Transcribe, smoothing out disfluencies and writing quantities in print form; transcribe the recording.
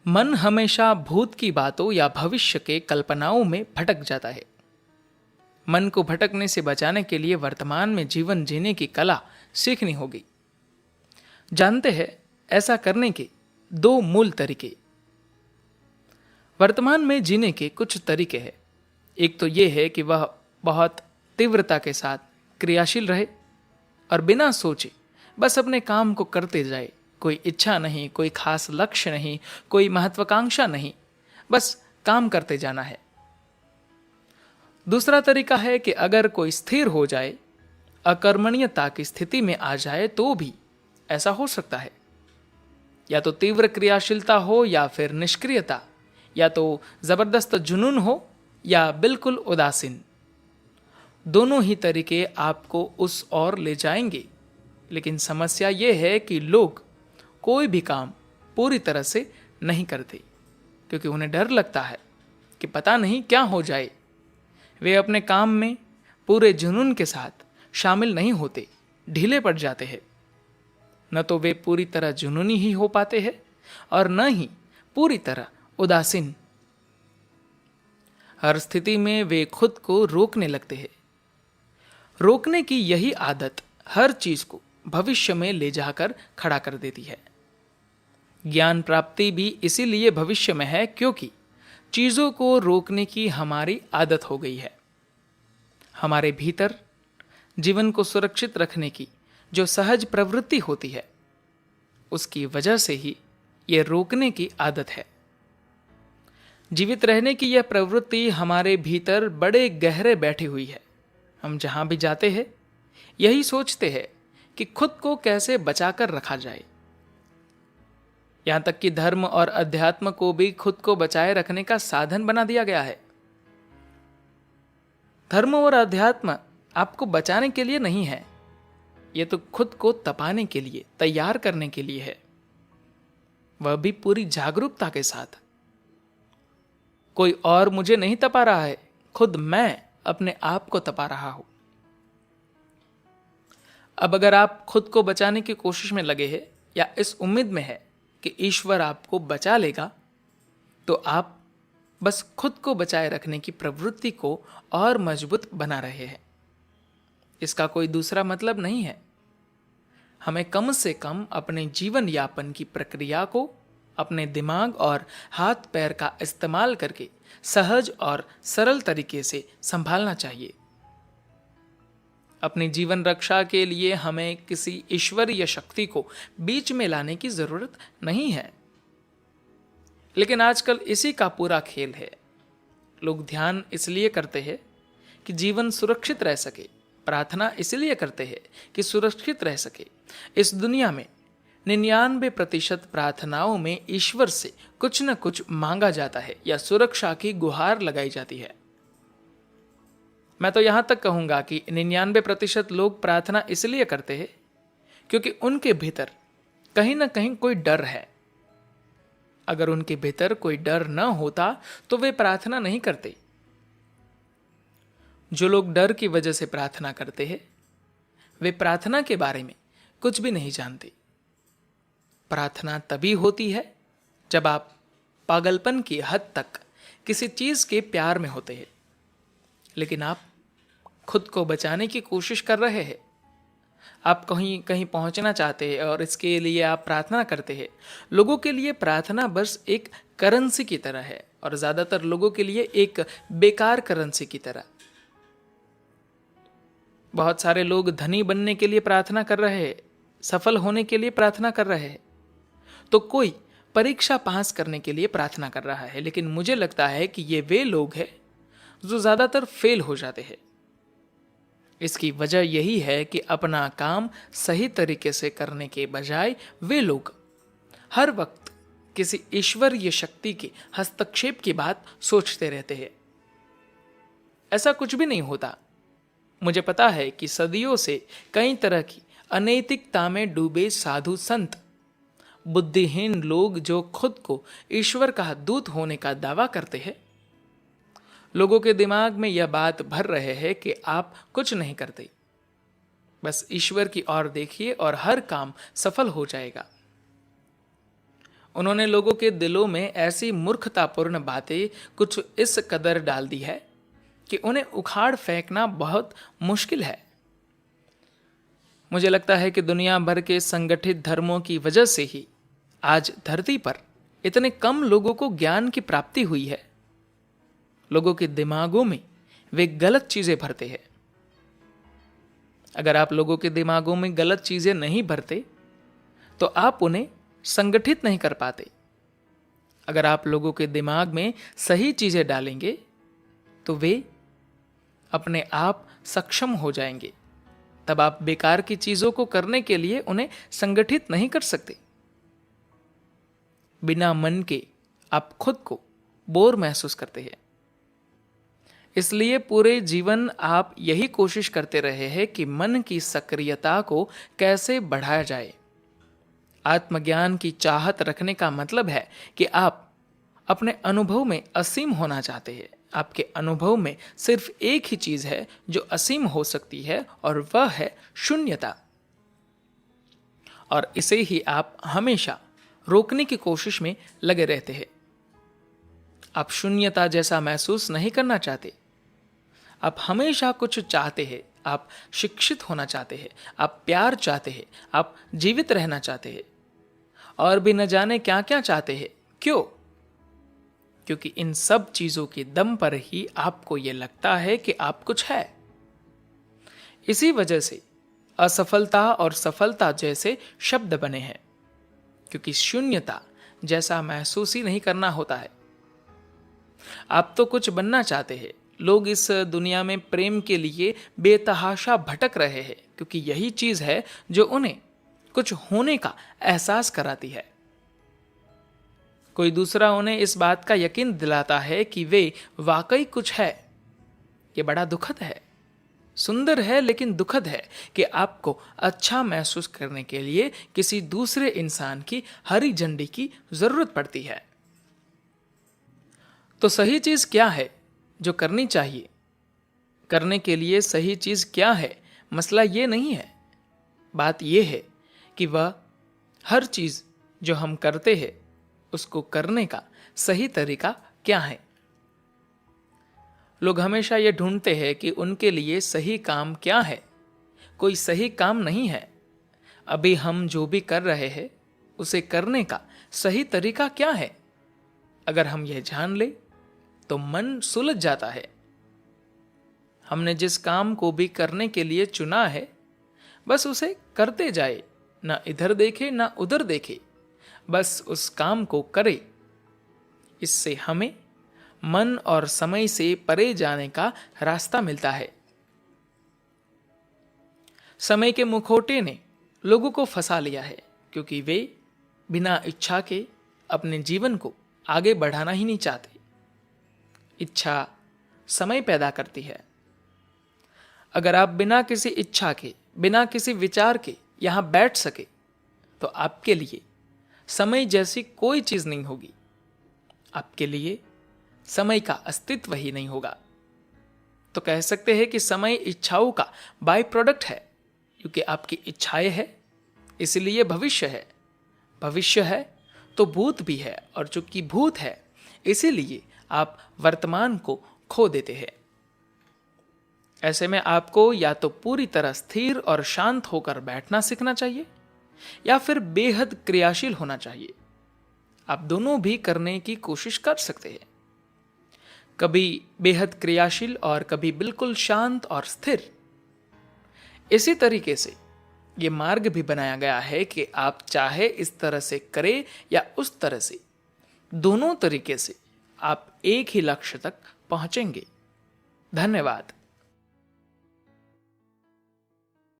मन हमेशा भूत की बातों या भविष्य के कल्पनाओं में भटक जाता है। मन को भटकने से बचाने के लिए वर्तमान में जीवन जीने की कला सीखनी होगी। जानते हैं, ऐसा करने के दो मूल तरीके। वर्तमान में जीने के कुछ तरीके हैं। एक तो यह है कि वह बहुत तीव्रता के साथ क्रियाशील रहे और बिना सोचे बस अपने काम को करते जाए। कोई इच्छा नहीं, कोई खास लक्ष्य नहीं, कोई महत्वाकांक्षा नहीं, बस काम करते जाना है। दूसरा तरीका है कि अगर कोई स्थिर हो जाए, अकर्मण्यता की स्थिति में आ जाए तो भी ऐसा हो सकता है। या तो तीव्र क्रियाशीलता हो या फिर निष्क्रियता, या तो जबरदस्त जुनून हो या बिल्कुल उदासीन। दोनों ही तरीके आपको उस ओर ले जाएंगे। लेकिन समस्या यह है कि लोग कोई भी काम पूरी तरह से नहीं करते, क्योंकि उन्हें डर लगता है कि पता नहीं क्या हो जाए। वे अपने काम में पूरे जुनून के साथ शामिल नहीं होते, ढीले पड़ जाते हैं। न तो वे पूरी तरह जुनूनी ही हो पाते हैं और न ही पूरी तरह उदासीन। हर स्थिति में वे खुद को रोकने लगते हैं। रोकने की यही आदत हर चीज को भविष्य में ले जाकर खड़ा कर देती है। ज्ञान प्राप्ति भी इसीलिए भविष्य में है, क्योंकि चीजों को रोकने की हमारी आदत हो गई है। हमारे भीतर जीवन को सुरक्षित रखने की जो सहज प्रवृत्ति होती है, उसकी वजह से ही यह रोकने की आदत है। जीवित रहने की यह प्रवृत्ति हमारे भीतर बड़े गहरे बैठी हुई है। हम जहां भी जाते हैं यही सोचते हैं कि खुद को कैसे बचाकर रखा जाए। यहां तक कि धर्म और अध्यात्म को भी खुद को बचाए रखने का साधन बना दिया गया है। धर्म और अध्यात्म आपको बचाने के लिए नहीं है, यह तो खुद को तपाने के लिए, तैयार करने के लिए है, वह भी पूरी जागरूकता के साथ। कोई और मुझे नहीं तपा रहा है, खुद मैं अपने आप को तपा रहा हूं। अब अगर आप खुद को बचाने की कोशिश में लगे हैं या इस उम्मीद में है कि ईश्वर आपको बचा लेगा, तो आप बस खुद को बचाए रखने की प्रवृत्ति को और मजबूत बना रहे हैं। इसका कोई दूसरा मतलब नहीं है। हमें कम से कम अपने जीवन यापन की प्रक्रिया को अपने दिमाग और हाथ पैर का इस्तेमाल करके सहज और सरल तरीके से संभालना चाहिए। अपनी जीवन रक्षा के लिए हमें किसी ईश्वरीय शक्ति को बीच में लाने की जरूरत नहीं है। लेकिन आजकल इसी का पूरा खेल है। लोग ध्यान इसलिए करते हैं कि जीवन सुरक्षित रह सके, प्रार्थना इसलिए करते हैं कि सुरक्षित रह सके। इस दुनिया में 99% प्रार्थनाओं में ईश्वर से कुछ न कुछ मांगा जाता है या सुरक्षा की गुहार लगाई जाती है। मैं तो यहां तक कहूंगा कि 99% लोग प्रार्थना इसलिए करते हैं क्योंकि उनके भीतर कहीं ना कहीं कोई डर है। अगर उनके भीतर कोई डर न होता तो वे प्रार्थना नहीं करते। जो लोग डर की वजह से प्रार्थना करते हैं, वे प्रार्थना के बारे में कुछ भी नहीं जानते। प्रार्थना तभी होती है जब आप पागलपन की हद तक किसी चीज के प्यार में होते हैं। लेकिन आप खुद को बचाने की कोशिश कर रहे हैं। आप कहीं कहीं पहुंचना चाहते हैं और इसके लिए आप प्रार्थना करते हैं। लोगों के लिए प्रार्थना बस एक करेंसी की तरह है, और ज्यादातर लोगों के लिए एक बेकार करेंसी की तरह। बहुत सारे लोग धनी बनने के लिए प्रार्थना कर रहे हैं, सफल होने के लिए प्रार्थना कर रहे हैं, तो कोई परीक्षा पास करने के लिए प्रार्थना कर रहा है। लेकिन मुझे लगता है कि ये वे लोग हैं जो ज्यादातर फेल हो जाते हैं। इसकी वजह यही है कि अपना काम सही तरीके से करने के बजाय वे लोग हर वक्त किसी ईश्वरीय शक्ति के हस्तक्षेप की बात सोचते रहते हैं। ऐसा कुछ भी नहीं होता। मुझे पता है कि सदियों से कई तरह की अनैतिकता में डूबे साधु संत, बुद्धिहीन लोग जो खुद को ईश्वर का दूत होने का दावा करते हैं, लोगों के दिमाग में यह बात भर रहे हैं कि आप कुछ नहीं करते, बस ईश्वर की ओर देखिए और हर काम सफल हो जाएगा। उन्होंने लोगों के दिलों में ऐसी मूर्खतापूर्ण बातें कुछ इस कदर डाल दी है कि उन्हें उखाड़ फेंकना बहुत मुश्किल है। मुझे लगता है कि दुनिया भर के संगठित धर्मों की वजह से ही आज धरती पर इतने कम लोगों को ज्ञान की प्राप्ति हुई है। लोगों के दिमागों में वे गलत चीजें भरते हैं। अगर आप लोगों के दिमागों में गलत चीजें नहीं भरते तो आप उन्हें संगठित नहीं कर पाते। अगर आप लोगों के दिमाग में सही चीजें डालेंगे तो वे अपने आप सक्षम हो जाएंगे। तब आप बेकार की चीजों को करने के लिए उन्हें संगठित नहीं कर सकते। बिना मन के आप खुद को बोर महसूस करते हैं। इसलिए पूरे जीवन आप यही कोशिश करते रहे हैं कि मन की सक्रियता को कैसे बढ़ाया जाए। आत्मज्ञान की चाहत रखने का मतलब है कि आप अपने अनुभव में असीम होना चाहते हैं। आपके अनुभव में सिर्फ एक ही चीज है जो असीम हो सकती है और वह है शून्यता। और इसे ही आप हमेशा रोकने की कोशिश में लगे रहते हैं। आप शून्यता जैसा महसूस नहीं करना चाहते। आप हमेशा कुछ चाहते हैं। आप शिक्षित होना चाहते हैं। आप प्यार चाहते हैं। आप जीवित रहना चाहते हैं। और भी न जाने क्या क्या चाहते हैं। क्यों? क्योंकि इन सब चीजों के दम पर ही आपको यह लगता है कि आप कुछ है। इसी वजह से असफलता और सफलता जैसे शब्द बने हैं, क्योंकि शून्यता जैसा महसूस ही नहीं करना होता है। आप तो कुछ बनना चाहते हैं। लोग इस दुनिया में प्रेम के लिए बेतहाशा भटक रहे हैं, क्योंकि यही चीज है जो उन्हें कुछ होने का एहसास कराती है। कोई दूसरा उन्हें इस बात का यकीन दिलाता है कि वे वाकई कुछ है। ये बड़ा दुखद है, सुंदर है, लेकिन दुखद है कि आपको अच्छा महसूस करने के लिए किसी दूसरे इंसान की हरी झंडी की जरूरत पड़ती है। तो सही चीज क्या है जो करनी चाहिए? करने के लिए सही चीज क्या है, मसला ये नहीं है। बात यह है कि वह हर चीज जो हम करते हैं उसको करने का सही तरीका क्या है। लोग हमेशा यह ढूंढते हैं कि उनके लिए सही काम क्या है। कोई सही काम नहीं है। अभी हम जो भी कर रहे हैं उसे करने का सही तरीका क्या है? अगर हम यह जान ले तो मन सुलझ जाता है। हमने जिस काम को भी करने के लिए चुना है बस उसे करते जाए, ना इधर देखे ना उधर देखे, बस उस काम को करे। इससे हमें मन और समय से परे जाने का रास्ता मिलता है। समय के मुखौटे ने लोगों को फंसा लिया है, क्योंकि वे बिना इच्छा के अपने जीवन को आगे बढ़ाना ही नहीं चाहते। इच्छा समय पैदा करती है। अगर आप बिना किसी इच्छा के, बिना किसी विचार के यहां बैठ सके तो आपके लिए समय जैसी कोई चीज नहीं होगी। आपके लिए समय का अस्तित्व ही नहीं होगा। तो कह सकते हैं कि समय इच्छाओं का बाय प्रोडक्ट है, क्योंकि आपकी इच्छाएं है इसलिए भविष्य है। भविष्य है तो भूत भी है, और चूंकि भूत है इसीलिए आप वर्तमान को खो देते हैं। ऐसे में आपको या तो पूरी तरह स्थिर और शांत होकर बैठना सीखना चाहिए या फिर बेहद क्रियाशील होना चाहिए। आप दोनों भी करने की कोशिश कर सकते हैं, कभी बेहद क्रियाशील और कभी बिल्कुल शांत और स्थिर। इसी तरीके से यह मार्ग भी बनाया गया है कि आप चाहे इस तरह से करें या उस तरह से, दोनों तरीके से आप एक ही लक्ष्य तक पहुंचेंगे। धन्यवाद।